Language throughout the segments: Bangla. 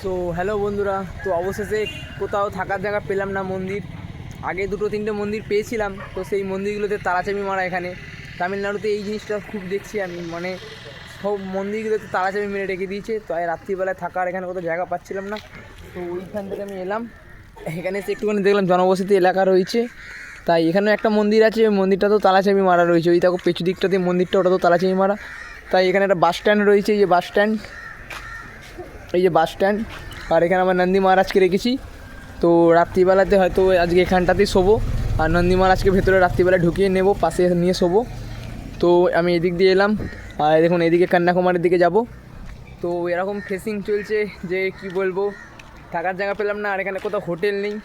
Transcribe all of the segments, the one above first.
সো হ্যালো বন্ধুরা, তো অবশেষে কোথাও থাকার জায়গা পেলাম না। মন্দির আগে দুটো তিনটে মন্দির পেয়েছিলাম, তো সেই মন্দিরগুলোতে তালাচাবি মারা। এখানে তামিলনাড়ুতে এই জিনিসটা খুব দেখছি আমি, মানে সব মন্দিরগুলোতে তালাচাবি মেরে রেখে দিয়েছে। তো রাত্রিবেলায় থাকার এখানে কোথাও জায়গা পাচ্ছিলাম না, তো ওইখান থেকে আমি এলাম। এখানে এসে একটুখানি দেখলাম জনবসতি এলাকা রয়েছে, তাই এখানে একটা মন্দির আছে, ওই মন্দিরটা তো তালাচাবি মারা রয়েছে। ওই দেখো পেছু দিকটাতে মন্দিরটা, ওটা তো তালাচাবি মারা। তাই এখানে একটা বাস স্ট্যান্ড রয়েছে, এই যে বাস স্ট্যান্ড, এই যে বাস স্ট্যান্ড। আর এখানে আমার নন্দী মহারাজকে রেখেছি। তো রাত্রিবেলাতে হয়তো আজকে এখানটাতেই শোবো, আর নন্দী মহারাজকে ভেতরে রাত্রিবেলা ঢুকিয়ে নেব, পাশে নিয়ে শোবো। তো আমি এদিক দিয়ে এলাম, আর দেখুন এদিকে কন্যাকুমারীর দিকে যাব। তো এরকম ফেসিং চলছে যে কি বলবো, থাকার জায়গা পেলাম না। আর এখানে কোথাও হোটেল নেই,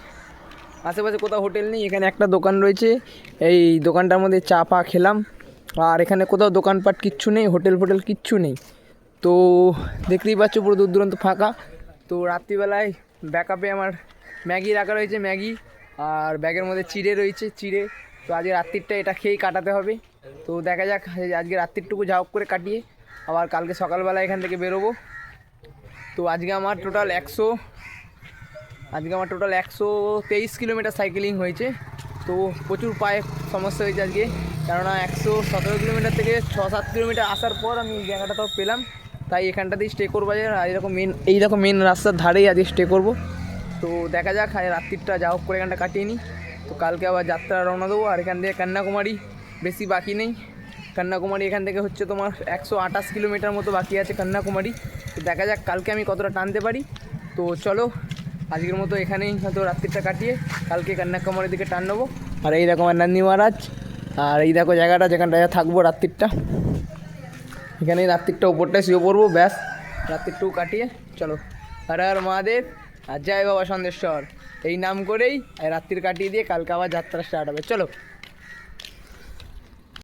আশেপাশে কোথাও হোটেল নেই। এখানে একটা দোকান রয়েছে, এই দোকানটার মধ্যে চা পা খেলাম। আর এখানে কোথাও দোকানপাট কিচ্ছু নেই, হোটেল ফোটেল কিচ্ছু নেই। তো দেখতেই পাচ্ছ পুরো দূর দূরান্ত ফাঁকা। তো রাত্রিবেলায় ব্যাকআপে আমার ম্যাগি রাখা রয়েছে, ম্যাগি, আর ব্যাগের মধ্যে চিড়ে রয়েছে, চিড়ে। তো আজকে রাত্রিরটা এটা খেয়েই কাটাতে হবে। তো দেখা যাক, আজকে রাত্রিরটুকু যা হোক করে কাটিয়ে আবার কালকে সকালবেলা এখান থেকে বেরোবো। তো আজকে আমার টোটাল 123 কিলোমিটার সাইকেলিং হয়েছে। তো প্রচুর পায়ে সমস্যা হয়েছে আজকে, কেননা 117 কিলোমিটার থেকে 6-7 কিলোমিটার আসার পর আমি এই জায়গাটা তো পেলাম। তাই এখানটাতেই স্টে করবো আজকে। আর এইরকম মেন রাস্তার ধারেই আজকে স্টে করব। তো দেখা যাক, রাত্রিটা যা হোক করে এখানটা কাটিয়ে নিই। তো কালকে আবার যাত্রা রওনা দেবো। আর এখান থেকে কন্যাকুমারী বেশি বাকি নেই। কন্যাকুমারী এখান থেকে হচ্ছে তোমার 128 কিলোমিটার মতো বাকি আছে কন্যাকুমারী। তো দেখা যাক কালকে আমি কতটা টানতে পারি। তো চলো আজকের মতো এখানেই হয়তো রাত্রিটা কাটিয়ে কালকে কন্যাকুমারীর দিকে টান নেবো। আর এই দেখো আমার নন্দী মহারাজ, আর এই দেখো জায়গাটা যেখানটায় থাকবো রাত্রিটা, এখানেই রাত্রিটা উপরটায় শুয়ে পড়বো। ব্যাস, রাত্রিটুকু কাটিয়ে চলো হর হর মহাদেব আর জয় বাবা সন্দেশ্বর এই নাম করেই রাত্রির কাটিয়ে দিয়ে কালকে আবার যাত্রা স্টার্ট হবে। চলো।